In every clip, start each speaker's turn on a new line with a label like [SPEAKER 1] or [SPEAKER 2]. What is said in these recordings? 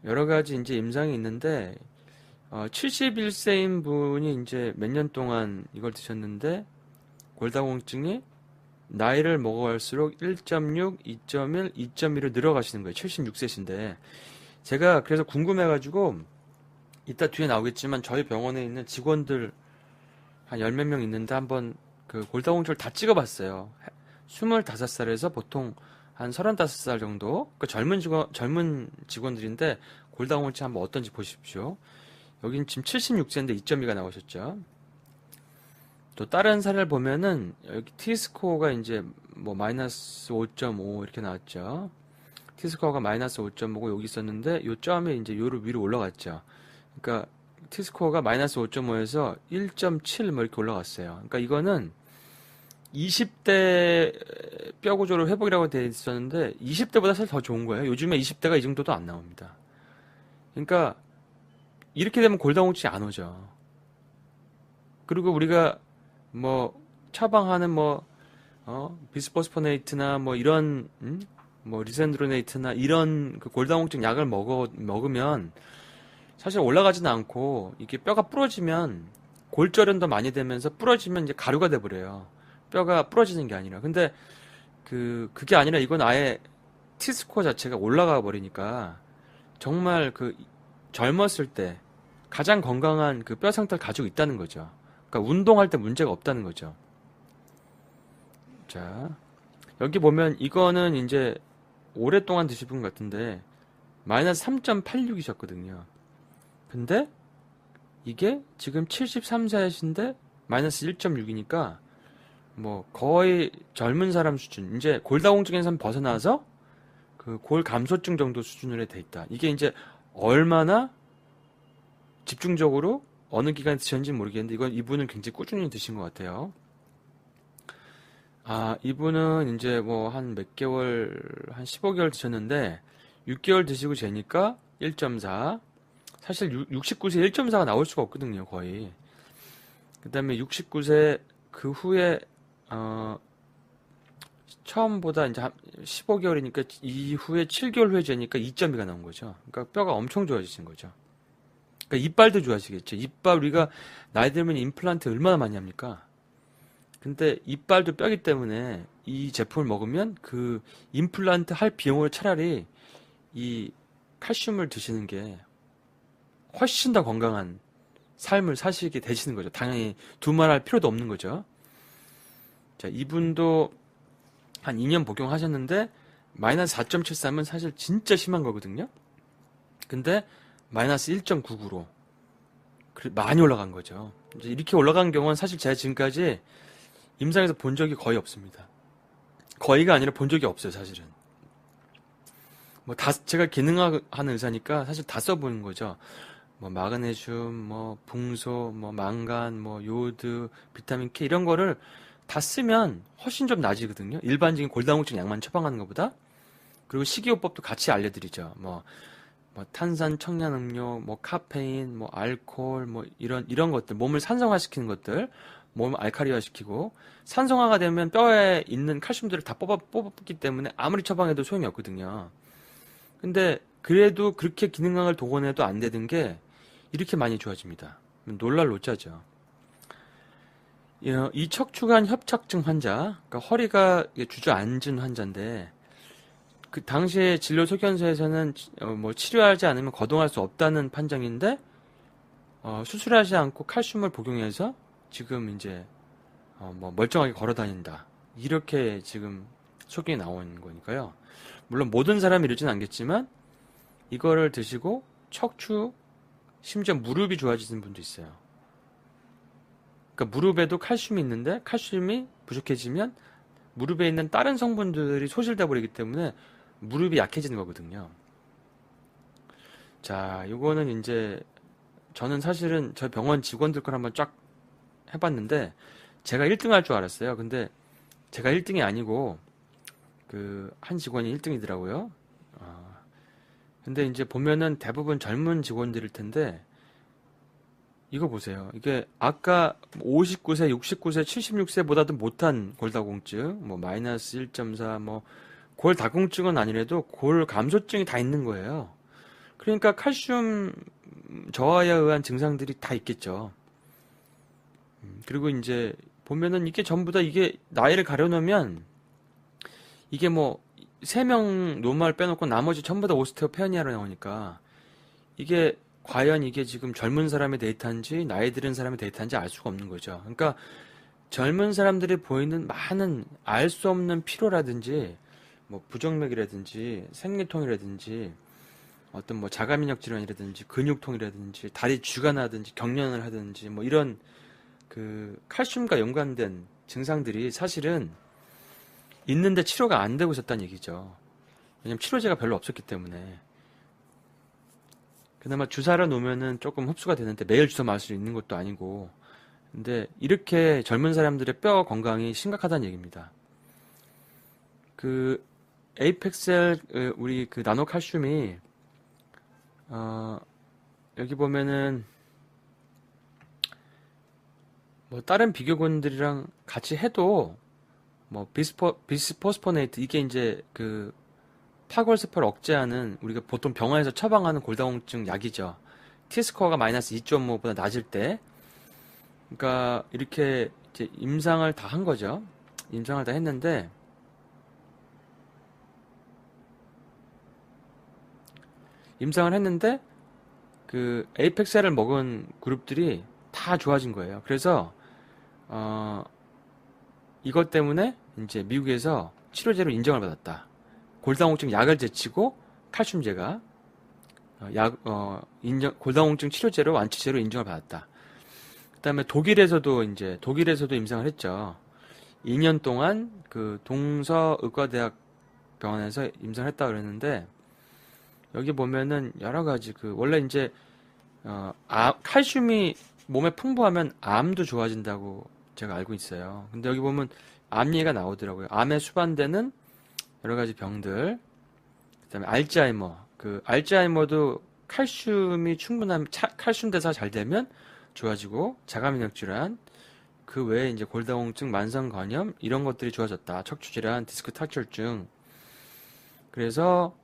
[SPEAKER 1] 여러 가지 이제 임상이 있는데 71세인 분이 이제 몇 년 동안 이걸 드셨는데 골다공증이 나이를 먹어갈수록 1.6, 2.1, 2.1로 늘어가시는 거예요. 76세신데 제가 그래서 궁금해가지고 이따 뒤에 나오겠지만 저희 병원에 있는 직원들 한 열 몇 명 있는데 한번 그 골다공증을 다 찍어봤어요. 25살에서 보통 한 35살 정도 그 젊은 직원들인데 골다공증 한번 어떤지 보십시오. 여긴 지금 76세인데 2.2가 나오셨죠. 또 다른 사례를 보면은 여기 T스코어가 이제 뭐 마이너스 5.5 이렇게 나왔죠. T스코어가 마이너스 5.5고 여기 있었는데 요 점이 이제 요로 위로 올라갔죠. 그러니까 T스코어가 마이너스 5.5에서 1.7 뭐 이렇게 올라갔어요. 그러니까 이거는 20대 뼈 구조로 회복이라고 되어 있었는데 20대보다 사실 더 좋은 거예요. 요즘에 20대가 이 정도도 안 나옵니다. 그러니까 이렇게 되면 골다공증이 안 오죠. 그리고 우리가 뭐 처방하는 뭐 비스포스포네이트나 뭐 이런 뭐 리센드로네이트나 이런 그 골다공증 약을 먹으면 사실 올라가지는 않고 이게 뼈가 부러지면 골절은 더 많이 되면서 부러지면 이제 가루가 돼 버려요. 뼈가 부러지는 게 아니라. 근데 그게 아니라 이건 아예 T스코어 자체가 올라가 버리니까 정말 그 젊었을 때 가장 건강한 그 뼈 상태를 가지고 있다는 거죠. 그러니까 운동할 때 문제가 없다는 거죠. 자, 여기 보면 이거는 이제 오랫동안 드신 분 같은데 마이너스 3.86이셨거든요. 근데 이게 지금 73세이신데 마이너스 1.6이니까 뭐 거의 젊은 사람 수준. 이제 골다공증에서 벗어나서 그 골 감소증 정도 수준으로 돼 있다. 이게 이제 얼마나 집중적으로 어느 기간에 드셨는지 모르겠는데 이건 이분은 굉장히 꾸준히 드신 것 같아요. 아, 이분은 이제 뭐 한 몇 개월, 한 15개월 드셨는데 6개월 드시고 재니까 1.4. 사실 69세 1.4가 나올 수가 없거든요, 거의. 그다음에 69세 그 후에 처음보다 이제 한 15개월이니까 이후에 7개월 후에 재니까 2.2가 나온 거죠. 그러니까 뼈가 엄청 좋아지신 거죠. 그러니까 이빨도 좋아지겠죠. 이빨 우리가 나이 들면 임플란트 얼마나 많이 합니까? 근데 이빨도 뼈기 때문에 이 제품을 먹으면 그 임플란트 할 비용을 차라리 이 칼슘을 드시는 게 훨씬 더 건강한 삶을 사시게 되시는 거죠. 당연히 두말할 필요도 없는 거죠. 자, 이분도 한 2년 복용하셨는데 마이너스 4.73은 사실 진짜 심한 거거든요. 근데 마이너스 1.99로 많이 올라간 거죠. 이제 이렇게 올라간 경우는 사실 제가 지금까지 임상에서 본 적이 거의 없습니다. 거의가 아니라 본 적이 없어요, 사실은. 뭐 다 제가 기능하는 의사니까 사실 다 써보는 거죠. 뭐 마그네슘, 뭐 붕소, 뭐 망간, 뭐 요드, 비타민 K 이런 거를 다 쓰면 훨씬 좀 나아지거든요. 일반적인 골다공증 약만 처방하는 것보다. 그리고 식이요법도 같이 알려드리죠. 뭐 탄산, 청량음료, 뭐 카페인, 뭐 알코올, 뭐 이런 것들, 몸을 산성화시키는 것들, 몸을 알카리화시키고 산성화가 되면 뼈에 있는 칼슘들을 다 뽑았기 때문에 아무리 처방해도 소용이 없거든요. 근데 그래도 그렇게 기능을 동원해도 안 되는 게 이렇게 많이 좋아집니다. 놀랄 노자죠. 이 척추관 협착증 환자, 그러니까 허리가 주저앉은 환자인데 그 당시에 진료 소견서에서는 뭐 치료하지 않으면 거동할 수 없다는 판정인데 수술하지 않고 칼슘을 복용해서 지금 이제 뭐 멀쩡하게 걸어 다닌다. 이렇게 지금 소견이 나온 거니까요. 물론 모든 사람이 이러진 않겠지만 이거를 드시고 척추 심지어 무릎이 좋아지는 분도 있어요. 그러니까 무릎에도 칼슘이 있는데 칼슘이 부족해지면 무릎에 있는 다른 성분들이 소실돼 버리기 때문에 무릎이 약해지는 거거든요. 자, 요거는 이제 저는 사실은 저희 병원 직원들 걸 한번 쫙 해봤는데 제가 1등 할 줄 알았어요. 근데 제가 1등이 아니고 그 한 직원이 1등이더라고요. 근데 이제 보면은 대부분 젊은 직원들일 텐데 이거 보세요. 이게 아까 59세, 69세, 76세보다도 못한 골다공증, 뭐 마이너스 1.4, 뭐 골다공증은 아니래도 골 감소증이 다 있는 거예요. 그러니까 칼슘 저하에 의한 증상들이 다 있겠죠. 그리고 이제 보면은 이게 전부 다 이게 나이를 가려놓으면 이게 뭐 3명 노말 빼놓고 나머지 전부 다 오스테오페니아로 나오니까 이게 과연 이게 지금 젊은 사람의 데이터인지 나이 들은 사람의 데이터인지 알 수가 없는 거죠. 그러니까 젊은 사람들이 보이는 많은 알 수 없는 피로라든지 뭐 부정맥이라든지 생리통이라든지 어떤 뭐 자가면역 질환이라든지 근육통이라든지 다리 쥐가 나든지 경련을 하든지 뭐 이런 그 칼슘과 연관된 증상들이 사실은 있는데 치료가 안 되고 있었다는 얘기죠. 왜냐면 치료제가 별로 없었기 때문에. 그나마 주사를 놓으면은 조금 흡수가 되는데 매일 주사 맞을 수 있는 것도 아니고. 근데 이렇게 젊은 사람들의 뼈 건강이 심각하다는 얘기입니다. 그 에이펙셀 우리 그 나노 칼슘이 여기 보면은 뭐 다른 비교군들이랑 같이 해도 뭐 비스포스포네이트 이게 이제 그 파골세포를 억제하는 우리가 보통 병원에서 처방하는 골다공증 약이죠. T스코어가 마이너스 2.5보다 낮을 때, 그러니까 이렇게 이제 임상을 다 한 거죠. 임상을 다 했는데 그 에이펙셀을 먹은 그룹들이 다 좋아진 거예요. 그래서 이것 때문에 이제 미국에서 치료제로 인정을 받았다. 골다공증 약을 제치고 칼슘제가 골다공증 치료제로 완치제로 인정을 받았다. 그다음에 독일에서도 임상을 했죠. 2년 동안 그 동서의과대학 병원에서 임상을 했다 그랬는데 여기 보면은 여러 가지 그 원래 이제 칼슘이 몸에 풍부하면 암도 좋아진다고 제가 알고 있어요. 근데 여기 보면 암 얘기가 나오더라고요. 암에 수반되는 여러 가지 병들, 그다음에 알츠하이머도 칼슘이 충분한 칼슘 대사가 잘 되면 좋아지고 자가면역 질환, 그 외에 이제 골다공증, 만성 간염 이런 것들이 좋아졌다. 척추 질환, 디스크 탈출증. 그래서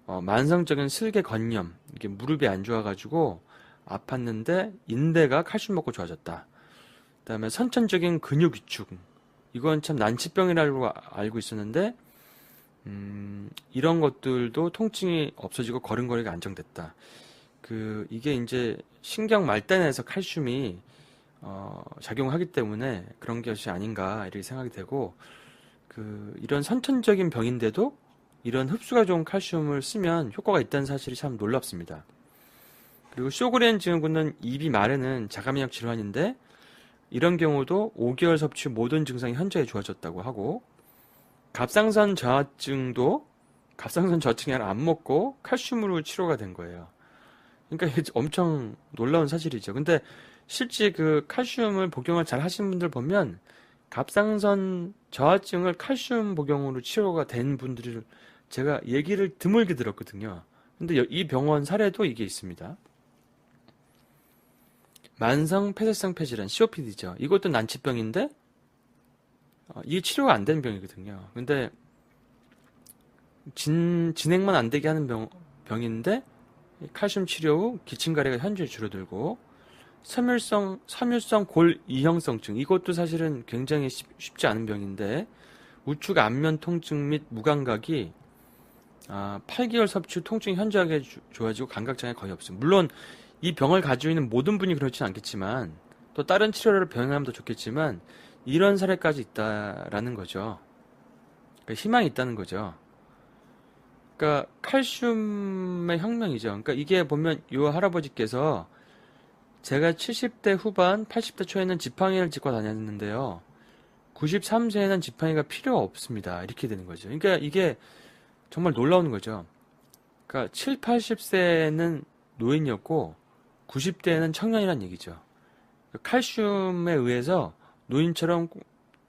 [SPEAKER 1] 만성적인 슬개 건염, 이게 무릎이 안 좋아가지고 아팠는데 인대가 칼슘 먹고 좋아졌다. 그다음에 선천적인 근육 위축, 이건 참 난치병이라고 알고 있었는데 이런 것들도 통증이 없어지고 걸음걸이가 안정됐다. 이게 이제 신경 말단에서 칼슘이 작용하기 때문에 그런 것이 아닌가 이렇게 생각이 되고 이런 선천적인 병인데도 이런 흡수가 좋은 칼슘을 쓰면 효과가 있다는 사실이 참 놀랍습니다. 그리고 쇼그렌 증후군은 입이 마르는 자가면역 질환인데 이런 경우도 5개월 섭취 모든 증상이 현저히 좋아졌다고 하고 갑상선 저하증이 아니라 안 먹고 칼슘으로 치료가 된 거예요. 그러니까 이게 엄청 놀라운 사실이죠. 근데 실제 그 칼슘을 복용을 잘 하시는 분들 보면 갑상선 저하증을 칼슘 복용으로 치료가 된 분들을 제가 얘기를 드물게 들었거든요. 근데 이 병원 사례도 이게 있습니다. 만성 폐쇄성 폐질환, COPD죠. 이것도 난치병인데 이게 치료가 안 되는 병이거든요. 근데 진행만 안 되게 하는 병인데 칼슘 치료 후 기침 가래가 현저히 줄어들고 섬유성 골 이형성증, 이것도 사실은 굉장히 쉽지 않은 병인데 우측 안면 통증 및 무감각이 8개월 섭취 후 통증이 현저하게 좋아지고 감각 장애 거의 없습니다. 물론 이 병을 가지고 있는 모든 분이 그렇지는 않겠지만 또 다른 치료를 병행하면 더 좋겠지만 이런 사례까지 있다라는 거죠. 그러니까 희망이 있다는 거죠. 그러니까 칼슘의 혁명이죠. 그러니까 이게 보면 이 할아버지께서 제가 70대 후반, 80대 초에는 지팡이를 짚고 다녔는데요. 93세에는 지팡이가 필요 없습니다. 이렇게 되는 거죠. 그러니까 이게 정말 놀라운 거죠. 그러니까 7, 80세는 노인이었고 90대에는 청년이란 얘기죠. 칼슘에 의해서 노인처럼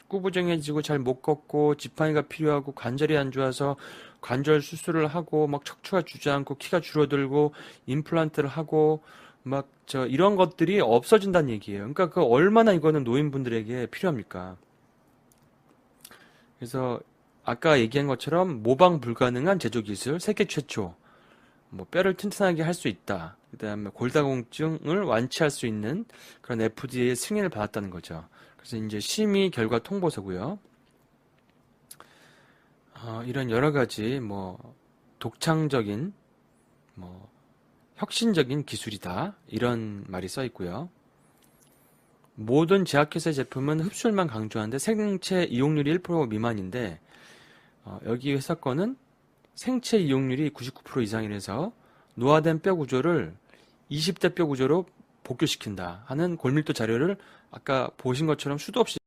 [SPEAKER 1] 꾸부정해지고 잘 못 걷고 지팡이가 필요하고 관절이 안 좋아서 관절 수술을 하고 막 척추가 주저앉고 키가 줄어들고 임플란트를 하고 막 이런 것들이 없어진다는 얘기예요. 그러니까 얼마나 이거는 노인분들에게 필요합니까? 그래서 아까 얘기한 것처럼 모방 불가능한 제조 기술, 세계 최초, 뭐 뼈를 튼튼하게 할 수 있다. 그다음에 골다공증을 완치할 수 있는 그런 FDA의 승인을 받았다는 거죠. 그래서 이제 심의 결과 통보서고요. 이런 여러 가지 뭐 독창적인 뭐 혁신적인 기술이다. 이런 말이 써 있고요. 모든 제약회사 제품은 흡수율만 강조하는데 생체 이용률이 1% 미만인데 여기 회사 거는 생체 이용률이 99% 이상이라서 노화된 뼈 구조를 20대 뼈 구조로 복귀시킨다 하는 골밀도 자료를 아까 보신 것처럼 수도 없이